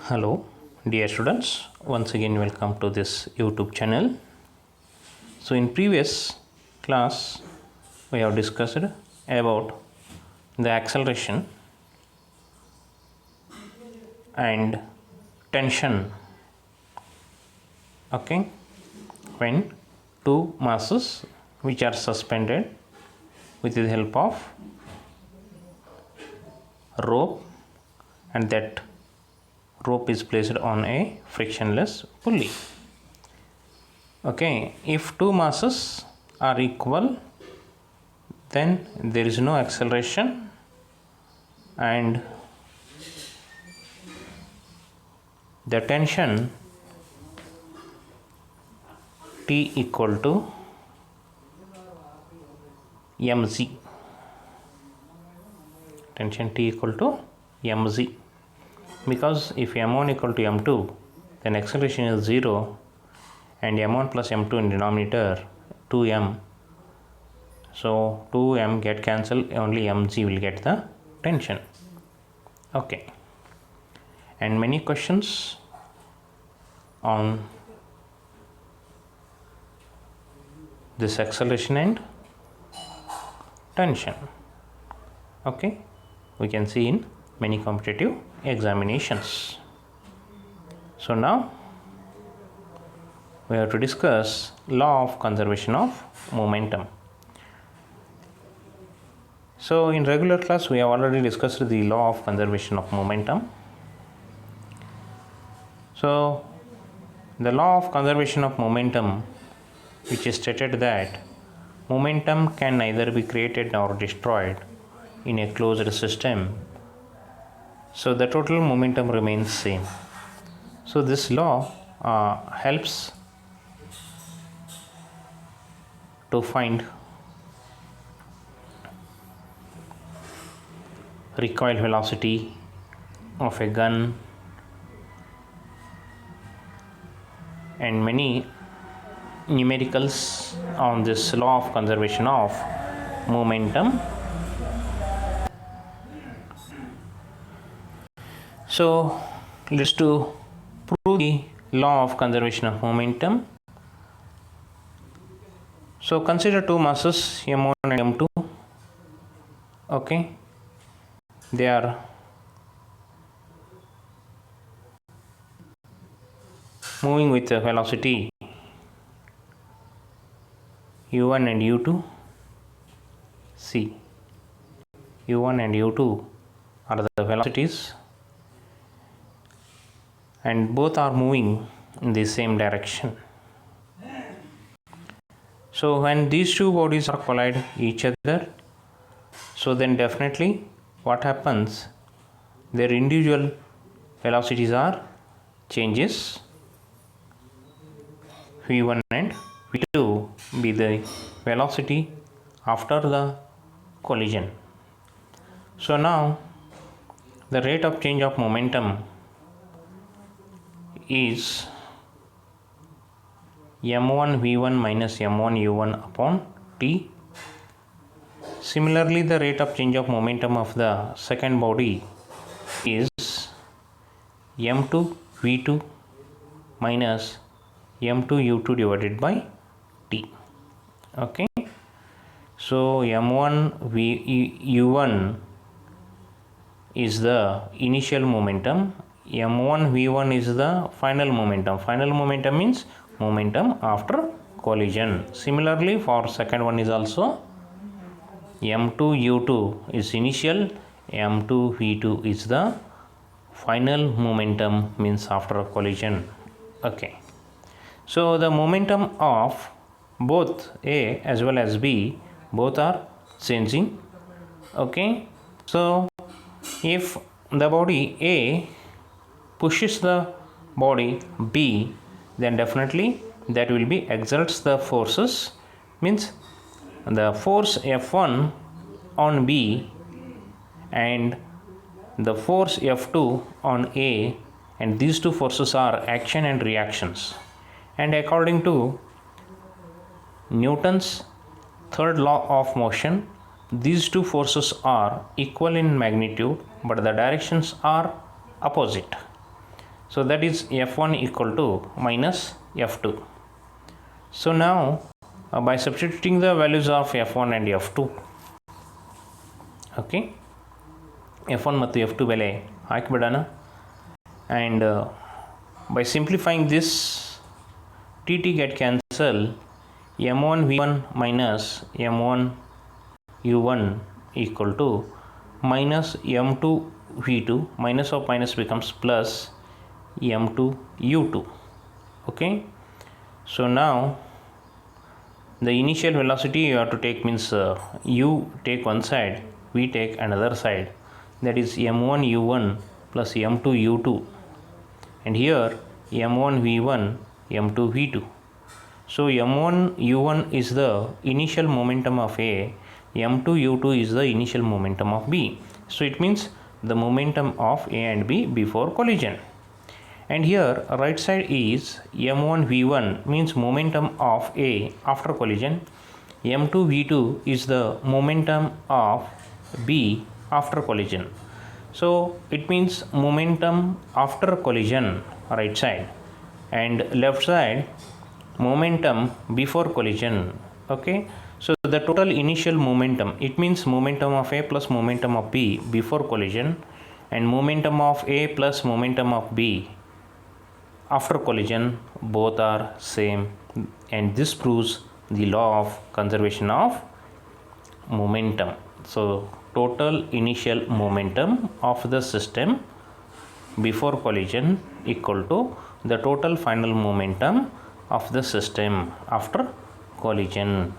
Hello, dear students. Once again, welcome to this YouTube channel. So, in previous class, we have discussed about the acceleration and tension. Okay, when two masses which are suspended with the help of rope, and that rope is placed on a frictionless pulley. Okay, if two masses are equal, then there is no acceleration, and the tension T equal to mz. Tension T equal to mz, because if m1 equal to m2, then acceleration is 0, and m1 plus m2 in denominator 2m, so 2m get cancelled, only mg will get the tension. Okay, and many questions on this acceleration and tension, okay, we can see in many competitive examinations. So now we have to discuss law of conservation of momentum. So in regular class we have already discussed the law of conservation of momentum. So the law of conservation of momentum, which is stated that momentum can neither be created nor destroyed in a closed system, so the total momentum remains same. So this law helps to find recoil velocity of a gun and many numericals on this law of conservation of momentum. So let's to prove the law of conservation of momentum. So consider two masses m1 and m2. Okay, they are moving with the velocity u1 and u2. See, u1 and u2 are the velocities, and both are moving in the same direction. So when these two bodies are collide each other, so then definitely what happens, their individual velocities are changes. v1 and v2 be the velocity after the collision. So now the rate of change of momentum is m1 v1 minus m1 u1 upon t. Similarly, the rate of change of momentum of the second body is m2 v2 minus m2 u2 divided by t. Okay, so m1 u1 is the initial momentum, m1 v1 is the final momentum. Final momentum means momentum after collision. Similarly, for second one is also m2 u2 is initial, m2 v2 is the final momentum, means after collision. Okay, so the momentum of both A as well as B, both are changing. Okay, so if the body A pushes the body B, then definitely that will be exerts the forces, means the force F1 on B and the force F2 on A, and these two forces are action and reactions. And according to Newton's third law of motion, these two forces are equal in magnitude, but the directions are opposite. So that is F1 equal to minus F2. So now by substituting the values of F1 and F2, okay, F1 ಮತ್ತು F2 ಬೆಲೆ ಹಾಕಿಬಿಡೋಣ. And by simplifying this, TT get cancel, M1 V1 minus M1 U1 equal to minus M2 V2, minus of minus becomes plus M2 U2. Okay, so now the initial velocity you have to take means you take one side, we take another side, that is M1 U1 plus M2 U2, and here M1 V1 M2 V2. So M1 U1 is the initial momentum of A, M2 U2 is the initial momentum of B. So it means the momentum of A and B before collision. And here right side is M1 V1 means momentum of A after collision, M2 V2 is the momentum of B after collision. So it means momentum after collision right side, and left side momentum before collision. Okay, so the total initial momentum, it means momentum of A plus momentum of B before collision, and momentum of A plus momentum of B after collision, both are same, and this proves the law of conservation of momentum. So total initial momentum of the system before collision equal to the total final momentum of the system after collision.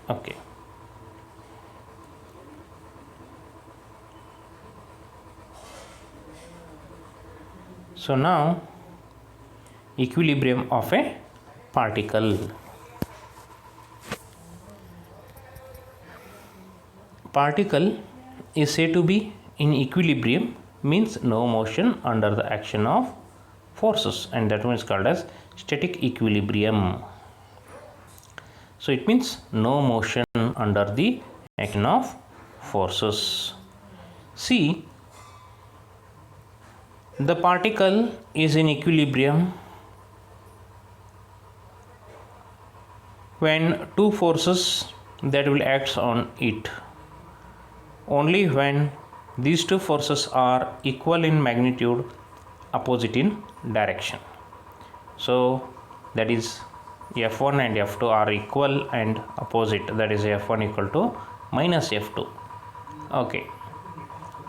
Okay, so now equilibrium of a particle. Particle is said to be in equilibrium, means no motion under the action of forces, and that one is called as static equilibrium. So it means no motion under the action of forces. See, the particle is in equilibrium when two forces that will act on it, only when these two forces are equal in magnitude, opposite in direction. So that is F1 and F2 are equal and opposite, that is F1 equal to minus F2. Okay,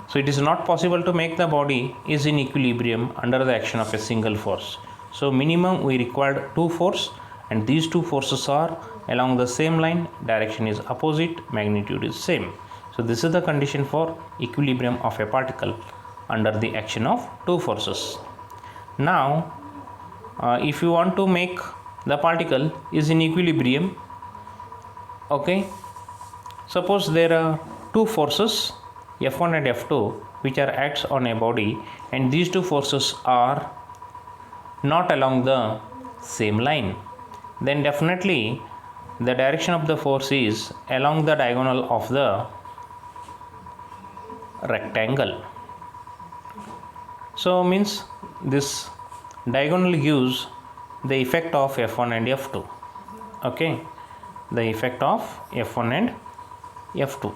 so it is not possible to make the body is in equilibrium under the action of a single force. So minimum we required two force, and these two forces are along the same line, direction is opposite, magnitude is same. So this is the condition for equilibrium of a particle under the action of two forces. Now if you want to make the particle is in equilibrium, okay, suppose there are two forces F1 and F2 which are acts on a body, and these two forces are not along the same line, then definitely the direction of the force is along the diagonal of the rectangle. So means this diagonal gives the effect of F1 and F2. Okay, the effect of F1 and F2.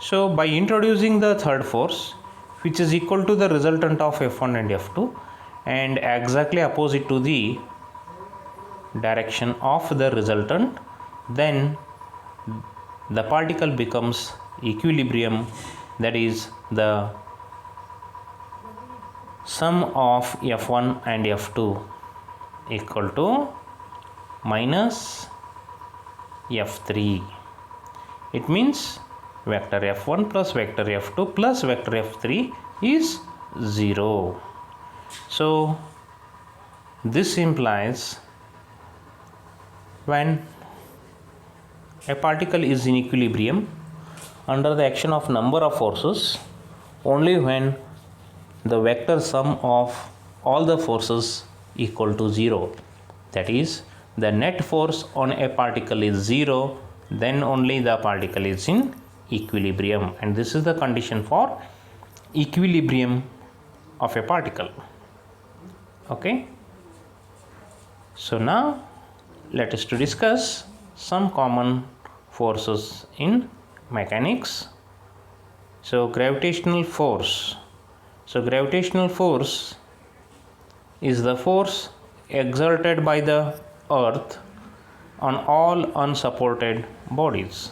So by introducing the third force, which is equal to the resultant of F1 and F2 and exactly opposite to the direction of the resultant, then the particle becomes equilibrium, that is the sum of F1 and F2 equal to minus F3. It means vector F1 plus vector F2 plus vector F3 is 0. So this implies when a particle is in equilibrium under the action of number of forces, only when the vector sum of all the forces equal to 0, that is the net force on a particle is 0, then only the particle is in equilibrium, and this is the condition for equilibrium of a particle. Okay, so now let us to discuss some common forces in mechanics. So gravitational force. So gravitational force is the force exerted by the earth on all unsupported bodies.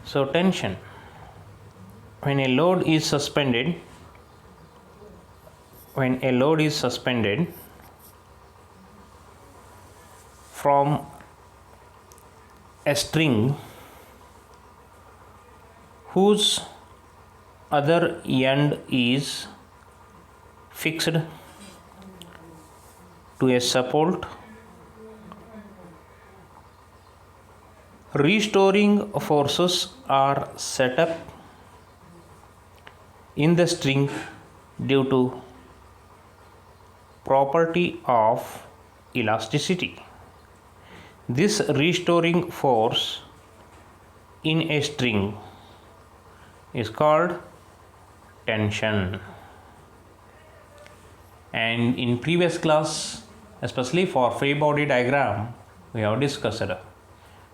So tension. When a load is suspended from a string whose other end is fixed to a support, restoring forces are set up in the string due to property of elasticity. This restoring force in a string is called tension. And in previous class, especially for free body diagram, we have discussed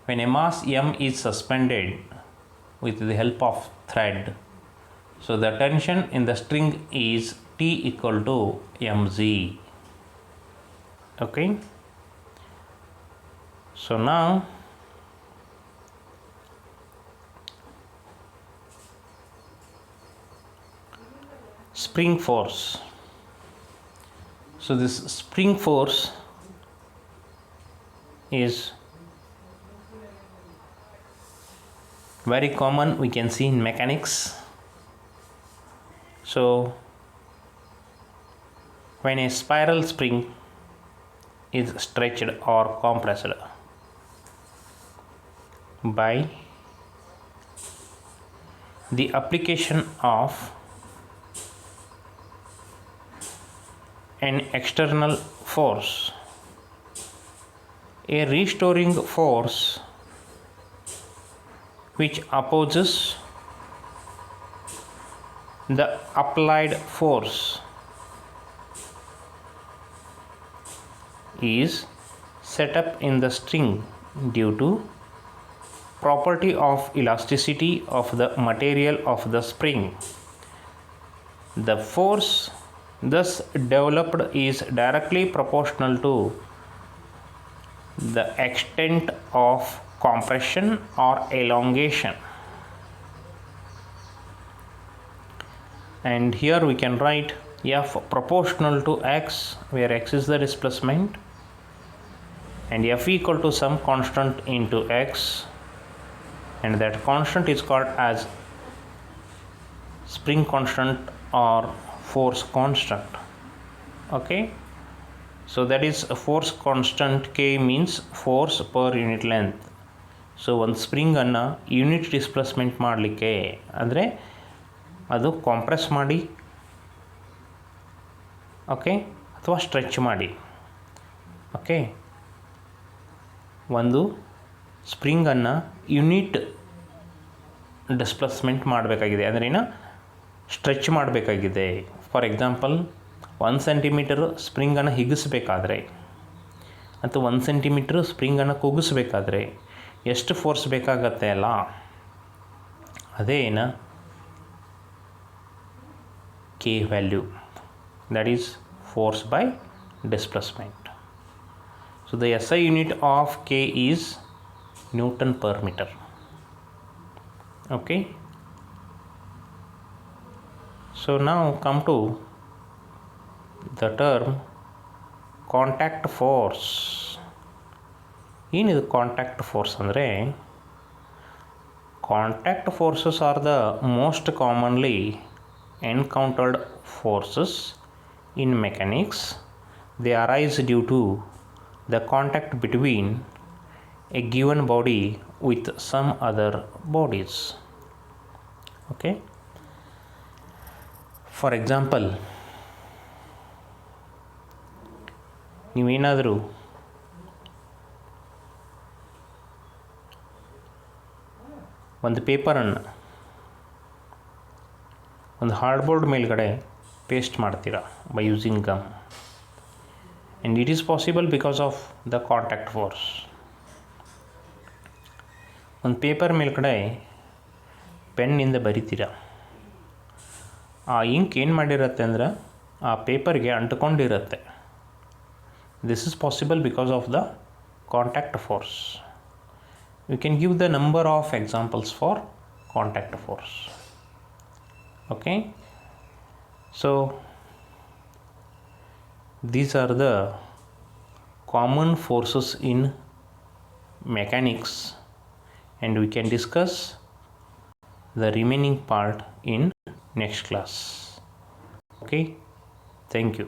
when a mass m is suspended with the help of thread, so the tension in the string is T equal to mg. Okay, so now spring force. So this spring force is very common, we can see in mechanics. So when a spiral spring is stretched or compressed by the application of an external force, a restoring force which opposes the applied force is set up in the string due to property of elasticity of the material of the spring. The force thus developed is directly proportional to the extent of compression or elongation. And here we can write F proportional to x, where x is the displacement, and F equal to some constant into x, and that constant is called as spring constant or force constant. Okay, so that is a force constant. K means force per unit length. So ಒಂದು ಸ್ಪ್ರಿಂಗನ್ನು unit displacement ಮಾಡಲಿಕ್ಕೆ ಅಂದರೆ ಅದು compress ಮಾಡಿ, okay, ಅಥವಾ stretch ಮಾಡಿ, okay, ಒಂದು ಸ್ಪ್ರಿಂಗನ್ನು unit displacement ಮಾಡಬೇಕಾಗಿದೆ, ಅಂದರೆ ಏನು ಸ್ಟ್ರೆಚ್ ಮಾಡಬೇಕಾಗಿದೆ. ಫಾರ್ ಎಕ್ಸಾಂಪಲ್ 1 ಸೆಂಟಿಮೀಟರ್ ಸ್ಪ್ರಿಂಗನ್ನು ಹಿಗ್ಗಿಸಬೇಕಾದ್ರೆ ಅಥವಾ 1 ಸೆಂಟಿಮೀಟ್ರ್ ಸ್ಪ್ರಿಂಗನ್ನು ಕುಗ್ಗಿಸ್ಬೇಕಾದ್ರೆ ಎಷ್ಟು ಫೋರ್ಸ್ ಬೇಕಾಗತ್ತೆ ಅಲ್ಲ, ಅದೇ ಏನು K value, that is force by displacement. So the SI unit of K is Newton per meter. Okay, so now come to the term contact force. ಏನಿದು contact force ಅಂದರೆ, contact forces are the most commonly encountered forces in mechanics. They arise due to the contact between a given body with some other bodies. Okay, for example, ನೀವೇನಾದರೂ ಒಂದು ಪೇಪರನ್ನು ಒಂದು ಹಾರ್ಡ್ಬೋರ್ಡ್ ಮೇಲ್ಗಡೆ paste ಮಾಡ್ತೀರಾ by using gum. And it is possible because of the contact force. ಒಂದು paper ಮೇಲ್ಗಡೆ ಪೆನ್ನಿಂದ ಬರಿತೀರಾ, ಆ ink ಏನು ಮಾಡಿರುತ್ತೆ ಅಂದರೆ ಆ ಪೇಪರ್ಗೆ ಅಂಟ್ಕೊಂಡಿರುತ್ತೆ. This is possible because of the contact force. You can give the number of examples for contact force. Okay, so these are the common forces in mechanics, and we can discuss the remaining part in next class. Okay, thank you.